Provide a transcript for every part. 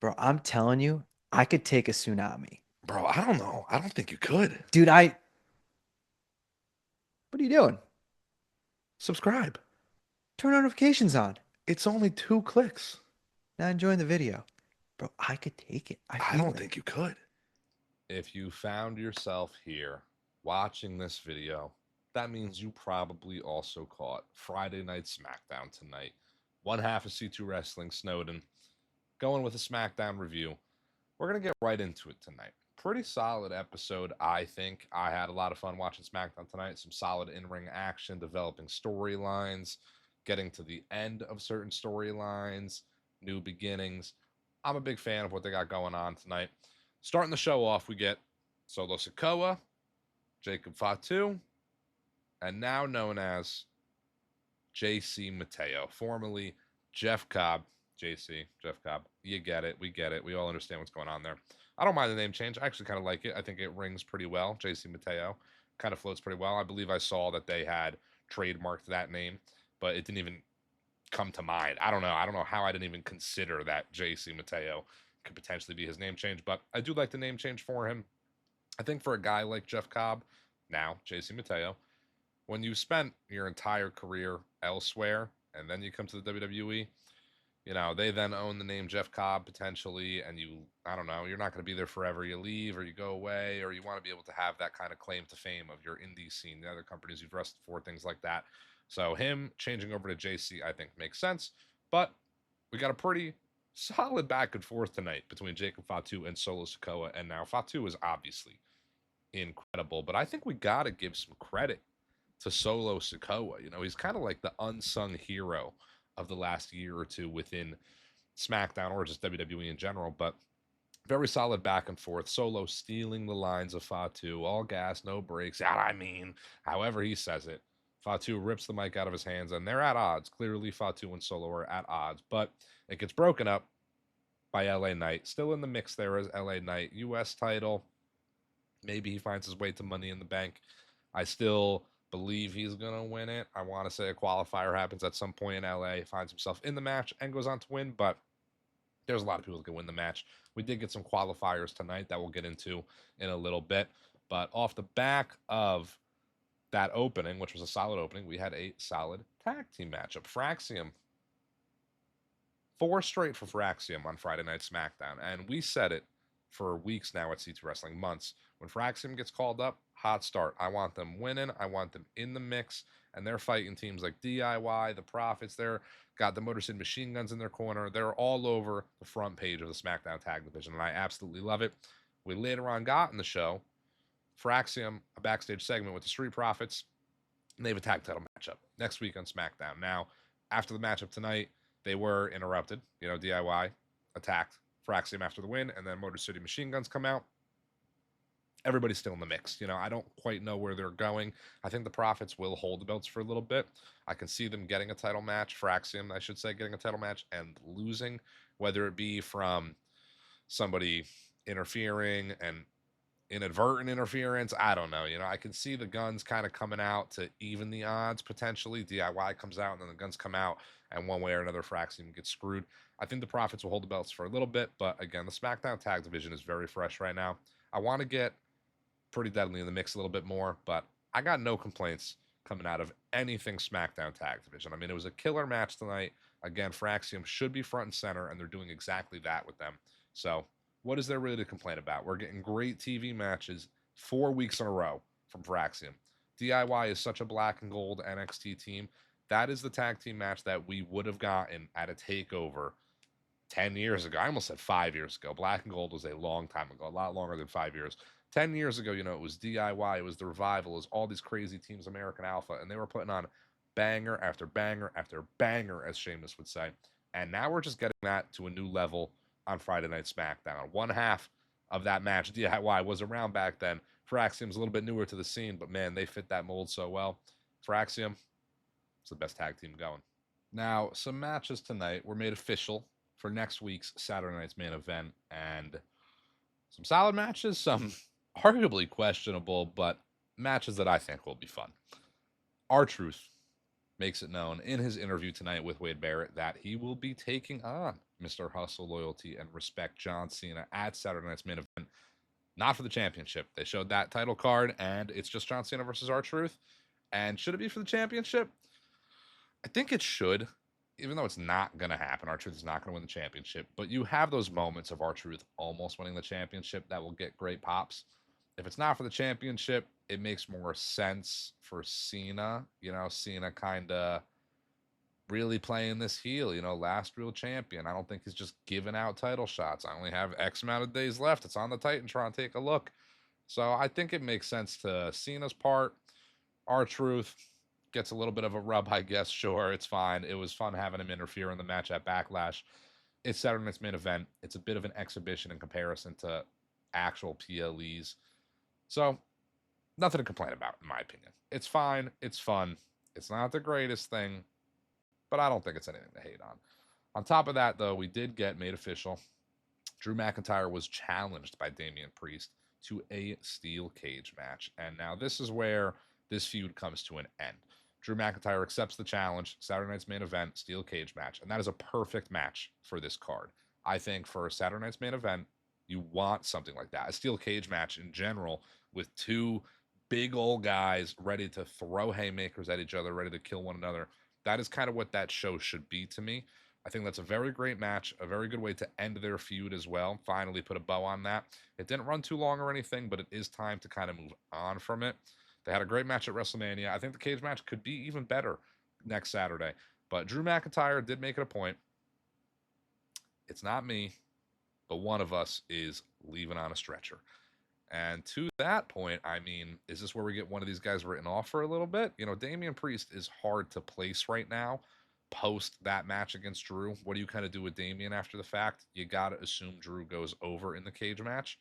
Bro, I'm telling you, I could take a tsunami. Bro, I don't know. I don't think you could. Dude, what are you doing? Subscribe. Turn notifications on. It's only 2 clicks. Now enjoying the video. Bro, I could take it. I I feel don't it. think you could. If you found yourself here watching this video, that means you probably also caught Friday Night Smackdown tonight. One half of C2 Wrestling, Snowden, going with a Smackdown review. We're going to get right into it tonight. Pretty solid episode, I think. I had a lot of fun watching SmackDown tonight. Some solid in-ring action, developing storylines, getting to the end of certain storylines, new beginnings. I'm a big fan of what they got going on tonight. Starting the show off, we get Solo Sikoa, Jacob Fatu, and now known as JC Mateo, formerly Jeff Cobb. Jeff Cobb. You get it. We get it. We all understand what's going on there. I don't mind the name change. I actually kind of like it. I think it rings pretty well. JC Mateo kind of floats pretty well. I believe I saw that they had trademarked that name, but it didn't even come to mind. I don't know. I don't know how I didn't even consider that JC Mateo could potentially be his name change, but I do like the name change for him. I think for a guy like Jeff Cobb, now JC Mateo, when you spent your entire career elsewhere and then you come to the WWE, they then own the name Jeff Cobb potentially, and I don't know, you're not going to be there forever. You leave or you go away, or you want to be able to have that kind of claim to fame of your indie scene, the other companies you've wrestled for, things like that. So him changing over to JC, I think, makes sense. But we got a pretty solid back and forth tonight between Jacob Fatu and Solo Sikoa, and now Fatu is obviously incredible, but I think we got to give some credit to Solo Sikoa. He's kind of like the unsung hero of the last year or two within SmackDown or just WWE in general, but very solid back and forth. Solo stealing the lines of Fatu, all gas, no brakes. However he says it. Fatu rips the mic out of his hands, and they're at odds. Clearly, Fatu and Solo are at odds, but it gets broken up by LA Knight. Still in the mix there as LA Knight. US title. Maybe he finds his way to Money in the Bank. I still believe he's going to win it. I want to say a qualifier happens at some point in LA, finds himself in the match, and goes on to win, but there's a lot of people that can win the match. We did get some qualifiers tonight that we'll get into in a little bit, but off the back of that opening, which was a solid opening, we had a solid tag team matchup. Fraxium, 4 straight for Fraxium on Friday Night SmackDown, and we said it for weeks now at C2 Wrestling, months. When Fraxium gets called up, hot start. I want them winning. I want them in the mix, and they're fighting teams like DIY, the Profits. They're got the Motor City Machine Guns in their corner. They're all over the front page of the SmackDown Tag Division, and I absolutely love it. We later on got in the show Fraxium, a backstage segment with the Street Profits, and they have a tag title matchup next week on SmackDown. Now, after the matchup tonight, they were interrupted. DIY attacked Fraxium after the win, and then Motor City Machine Guns come out. Everybody's still in the mix. I don't quite know where they're going. I think the Profits will hold the belts for a little bit. I can see them getting a title match, Fraxium, I should say, getting a title match and losing, whether it be from somebody interfering and inadvertent interference. I don't know. I can see the Guns kind of coming out to even the odds potentially. DIY comes out and then the Guns come out, and one way or another, Fraxium gets screwed. I think the Profits will hold the belts for a little bit, but again, the SmackDown Tag Division is very fresh right now. I want to get Pretty Deadly in the mix a little bit more, but I got no complaints coming out of anything SmackDown Tag Division. It was a killer match tonight. Again, Fraxium should be front and center, and they're doing exactly that with them. So what is there really to complain about? We're getting great TV matches 4 weeks in a row from Fraxium. DIY is such a black and gold NXT team. That is the tag team match that we would have gotten at a takeover 10 years ago. I almost said 5 years ago. Black and gold was a long time ago, a lot longer than 5 years. 10 years ago, it was DIY, it was the Revival, it was all these crazy teams, American Alpha, and they were putting on banger after banger after banger, as Sheamus would say. And now we're just getting that to a new level on Friday Night SmackDown. One half of that match, DIY, was around back then. Fraxium's a little bit newer to the scene, but man, they fit that mold so well. Fraxium, it's the best tag team going. Now, some matches tonight were made official for next week's Saturday night's main event, and some solid matches, some arguably questionable, but matches that I think will be fun. R-Truth makes it known in his interview tonight with Wade Barrett that he will be taking on Mr. Hustle, Loyalty, and Respect John Cena at Saturday Night's Main Event. Not for the championship. They showed that title card, and it's just John Cena versus R-Truth. And should it be for the championship? I think it should, even though it's not going to happen. R-Truth is not going to win the championship. But you have those moments of R-Truth almost winning the championship that will get great pops. If it's not for the championship, it makes more sense for Cena. You know, Cena kind of really playing this heel, you know, last real champion. I don't think he's just giving out title shots. I only have X amount of days left. It's on the Titantron. Take a look. So I think it makes sense to Cena's part. R-Truth gets a little bit of a rub, I guess. Sure, it's fine. It was fun having him interfere in the match at Backlash. It's Saturday Night's Main Event. It's a bit of an exhibition in comparison to actual PLEs. So nothing to complain about, in my opinion. It's fine. It's fun. It's not the greatest thing, but I don't think it's anything to hate on. On top of that, though, we did get made official. Drew McIntyre was challenged by Damian Priest to a steel cage match. And now this is where this feud comes to an end. Drew McIntyre accepts the challenge, Saturday Night's Main Event, steel cage match. And that is a perfect match for this card. I think for a Saturday Night's Main Event, you want something like that. A steel cage match in general with two big old guys ready to throw haymakers at each other, ready to kill one another. That is kind of what that show should be to me. I think that's a very great match, a very good way to end their feud as well. Finally put a bow on that. It didn't run too long or anything, but it is time to kind of move on from it. They had a great match at WrestleMania. I think the cage match could be even better next Saturday. But Drew McIntyre did make it a point. It's not me, but one of us is leaving on a stretcher. And to that point, I mean, is this where we get one of these guys written off for a little bit? You know, Damian Priest is hard to place right now post that match against Drew. What do you kind of do with Damian after the fact? You got to assume Drew goes over in the cage match.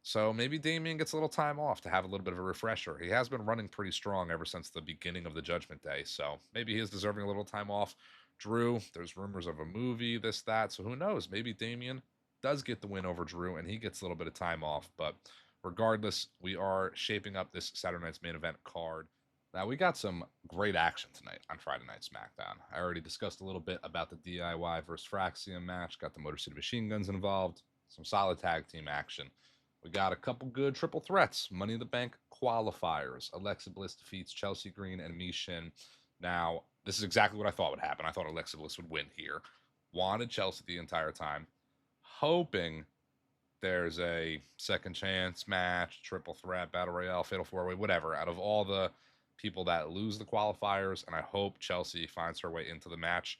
So maybe Damian gets a little time off to have a little bit of a refresher. He has been running pretty strong ever since the beginning of the Judgment Day. So maybe he is deserving a little time off. Drew, there's rumors of a movie, this, that. So who knows? Maybe Damian does get the win over Drew and he gets a little bit of time off. But regardless, we are shaping up this Saturday Night's Main Event card. Now, we got some great action tonight on Friday Night SmackDown. I already discussed a little bit about the DIY versus Fraxium match. Got the Motor City Machine Guns involved. Some solid tag team action. We got a couple good triple threats. Money in the Bank qualifiers. Alexa Bliss defeats Chelsea Green and Mi Shin. Now, this is exactly what I thought would happen. I thought Alexa Bliss would win here. Wanted Chelsea the entire time. Hoping there's a second chance match, triple threat, battle royale, fatal four-way, whatever, out of all the people that lose the qualifiers, and I hope Chelsea finds her way into the match.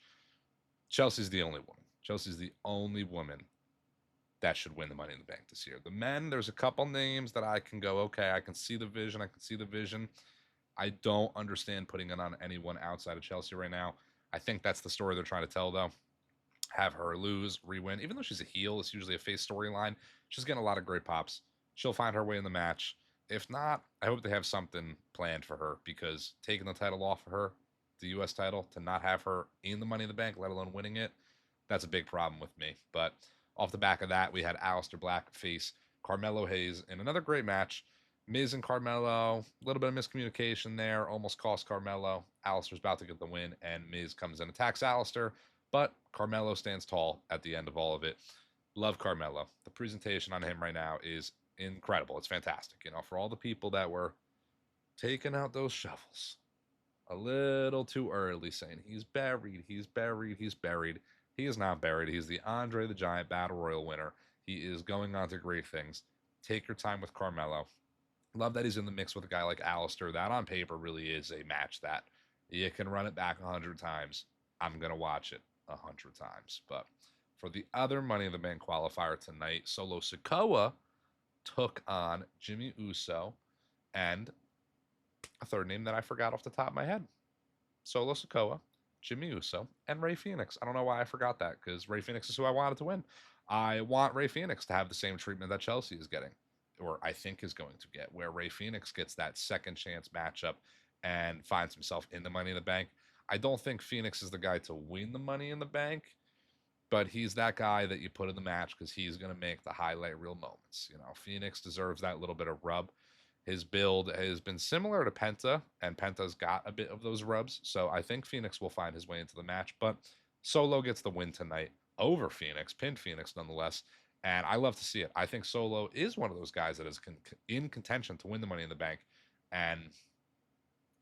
Chelsea's the only woman. Chelsea's the only woman that should win the Money in the Bank this year. The men, there's a couple names that I can go, okay, I can see the vision. I don't understand putting it on anyone outside of Chelsea right now. I think that's the story they're trying to tell, though. Have her lose, re-win. Even though she's a heel, it's usually a face storyline. She's getting a lot of great pops. She'll find her way in the match. If not, I hope they have something planned for her, because taking the title off of her, the U.S. title, to not have her in the Money in the Bank, let alone winning it, that's a big problem with me. But off the back of that, we had Aleister Black face Carmelo Hayes in another great match. Miz and Carmelo, a little bit of miscommunication there, almost cost Carmelo. Aleister's about to get the win, and Miz comes and attacks Aleister, but Carmelo stands tall at the end of all of it. Love Carmelo. The presentation on him right now is incredible. It's fantastic. You know, for all the people that were taking out those shovels a little too early, saying he's buried. He is not buried. He's the Andre the Giant Battle Royal winner. He is going on to great things. Take your time with Carmelo. Love that he's in the mix with a guy like Aleister. That on paper really is a match that you can run it back 100 times. I'm going to watch it 100 times. But for the other Money in the Bank qualifier tonight, Solo Sikoa took on Jimmy Uso and a third name that I forgot off the top of my head. Solo Sikoa, Jimmy Uso, and Rey Fenix. I don't know why I forgot that, because Rey Fenix is who I wanted to win. I want Rey Fenix to have the same treatment that Chelsea is getting, or I think is going to get, where Rey Fenix gets that second chance matchup and finds himself in the Money in the Bank. I don't think Phoenix is the guy to win the Money in the Bank, but he's that guy that you put in the match because he's going to make the highlight reel moments. You know, Phoenix deserves that little bit of rub. His build has been similar to Penta, and Penta's got a bit of those rubs, so I think Phoenix will find his way into the match, but Solo gets the win tonight. over Phoenix, pinned Phoenix nonetheless. And I love to see it. I think Solo is one of those guys that is in contention to win the Money in the Bank. And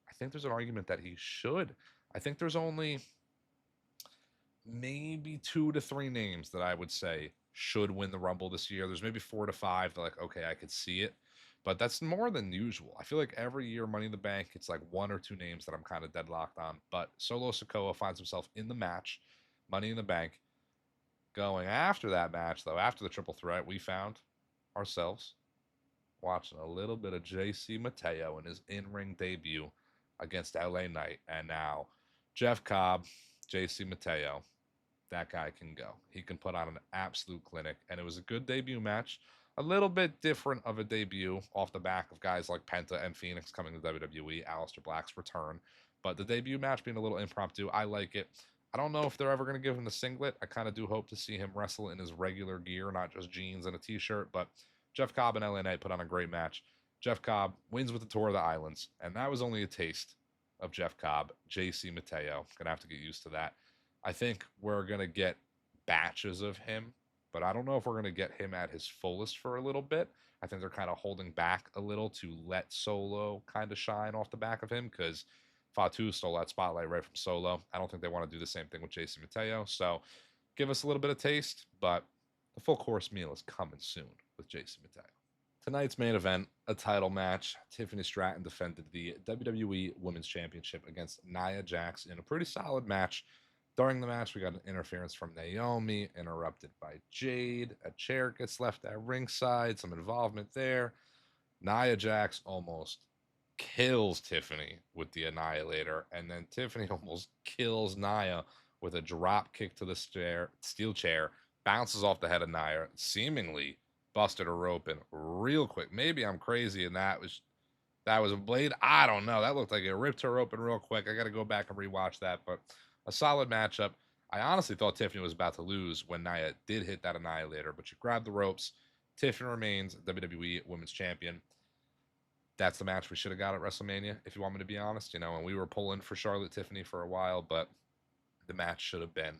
I think there's an argument that he should. I think there's only maybe 2 to 3 names that I would say should win the Rumble this year. There's maybe 4 to 5 that like, okay, I could see it. But that's more than usual. I feel like every year Money in the Bank, it's like 1 or 2 names that I'm kind of deadlocked on. But Solo Sikoa finds himself in the match, Money in the Bank. Going after that match, though, after the triple threat, we found ourselves watching a little bit of JC Mateo in his in-ring debut against LA Knight. And now Jeff Cobb, JC Mateo, that guy can go. He can put on an absolute clinic. And it was a good debut match. A little bit different of a debut off the back of guys like Penta and Phoenix coming to WWE, Aleister Black's return. But the debut match being a little impromptu, I like it. I don't know if they're ever going to give him the singlet. I kind of do hope to see him wrestle in his regular gear, not just jeans and a t-shirt. But Jeff Cobb and LA Knight put on a great match. Jeff Cobb wins with the Tour of the Islands. And that was only a taste of Jeff Cobb. JC Mateo. Going to have to get used to that. I think we're going to get batches of him, but I don't know if we're going to get him at his fullest for a little bit. I think they're kind of holding back a little to let Solo kind of shine off the back of him because Fatu stole that spotlight right from Solo. I don't think they want to do the same thing with JC Mateo. So give us a little bit of taste, but the full course meal is coming soon with JC Mateo. Tonight's main event, a title match. Tiffany Stratton defended the WWE Women's Championship against Nia Jax in a pretty solid match. During the match, we got an interference from Naomi, interrupted by Jade. A chair gets left at ringside, some involvement there. Nia Jax almost kills Tiffany with the Annihilator, and then Tiffany almost kills Nia with a drop kick to the steel chair, bounces off the head of Nia, seemingly busted her open real quick. Maybe I'm crazy and that was a blade. I don't know. That looked like it ripped her open real quick. I got to go back and rewatch that, but a solid matchup. I honestly thought Tiffany was about to lose when Nia did hit that Annihilator, but she grabbed the ropes. Tiffany remains WWE Women's Champion. That's the match we should have got at WrestleMania, if you want me to be honest. You know, and we were pulling for Charlotte Tiffany for a while, but the match should have been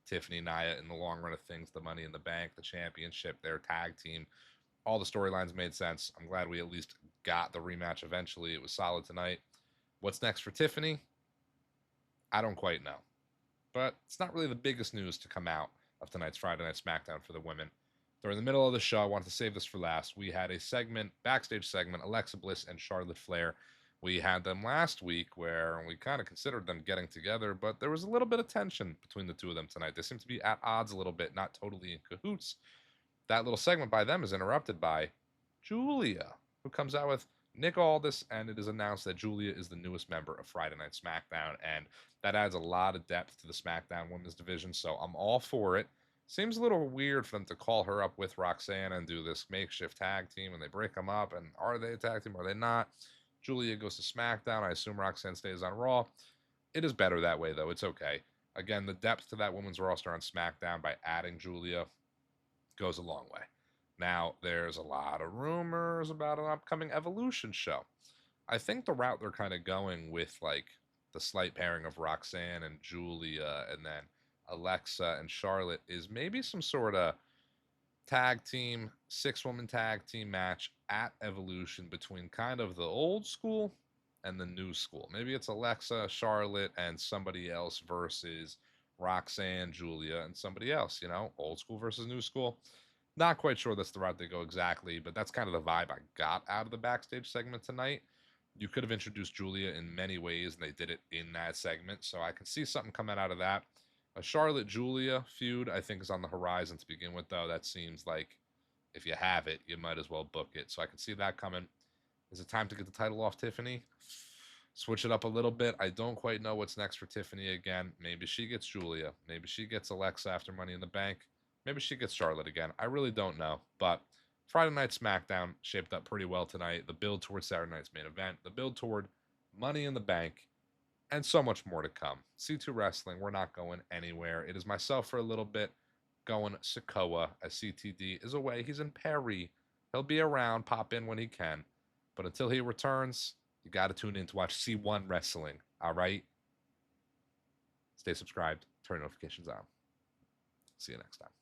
Tiffany Nia in the long run of things. The Money in the Bank, the championship, their tag team. All the storylines made sense. I'm glad we at least got the rematch eventually. It was solid tonight. What's next for Tiffany? I don't quite know. But it's not really the biggest news to come out of tonight's Friday Night SmackDown for the women. During the middle of the show, I wanted to save this for last. We had a segment, backstage segment, Alexa Bliss and Charlotte Flair. We had them last week where we kind of considered them getting together, but there was a little bit of tension between the two of them tonight. They seem to be at odds a little bit, not totally in cahoots. That little segment by them is interrupted by Julia, who comes out with Nick Aldis, and it is announced that Julia is the newest member of Friday Night SmackDown, and that adds a lot of depth to the SmackDown Women's division, so I'm all for it. Seems a little weird for them to call her up with Roxanne and do this makeshift tag team, and they break them up, and are they a tag team, are they not? Julia goes to SmackDown. I assume Roxanne stays on Raw. It is better that way, though. It's okay. Again, the depth to that women's roster on SmackDown by adding Julia goes a long way. Now, there's a lot of rumors about an upcoming Evolution show. I think the route they're kind of going with, like, the slight pairing of Roxanne and Julia and then Alexa and Charlotte is maybe some sort of tag team, 6-woman tag team match at Evolution between kind of the old school and the new school. Maybe it's Alexa, Charlotte, and somebody else versus Roxanne, Julia, and somebody else, you know, old school versus new school. Not quite sure that's the route they go exactly, but that's kind of the vibe I got out of the backstage segment tonight. You could have introduced Julia in many ways, and they did it in that segment, so I can see something coming out of that. A Charlotte-Julia feud, I think, is on the horizon to begin with, though. That seems like if you have it, you might as well book it. So I can see that coming. Is it time to get the title off Tiffany? Switch it up a little bit. I don't quite know what's next for Tiffany again. Maybe she gets Julia. Maybe she gets Alexa after Money in the Bank. Maybe she gets Charlotte again. I really don't know. But Friday Night SmackDown shaped up pretty well tonight. The build towards Saturday night's main event. The build toward Money in the Bank. And so much more to come. C2 Wrestling, we're not going anywhere. It is myself for a little bit, going Sikoa as CTD is away. He's in Paris. He'll be around, pop in when he can. But until he returns, you got to tune in to watch C1 Wrestling, all right? Stay subscribed. Turn notifications on. See you next time.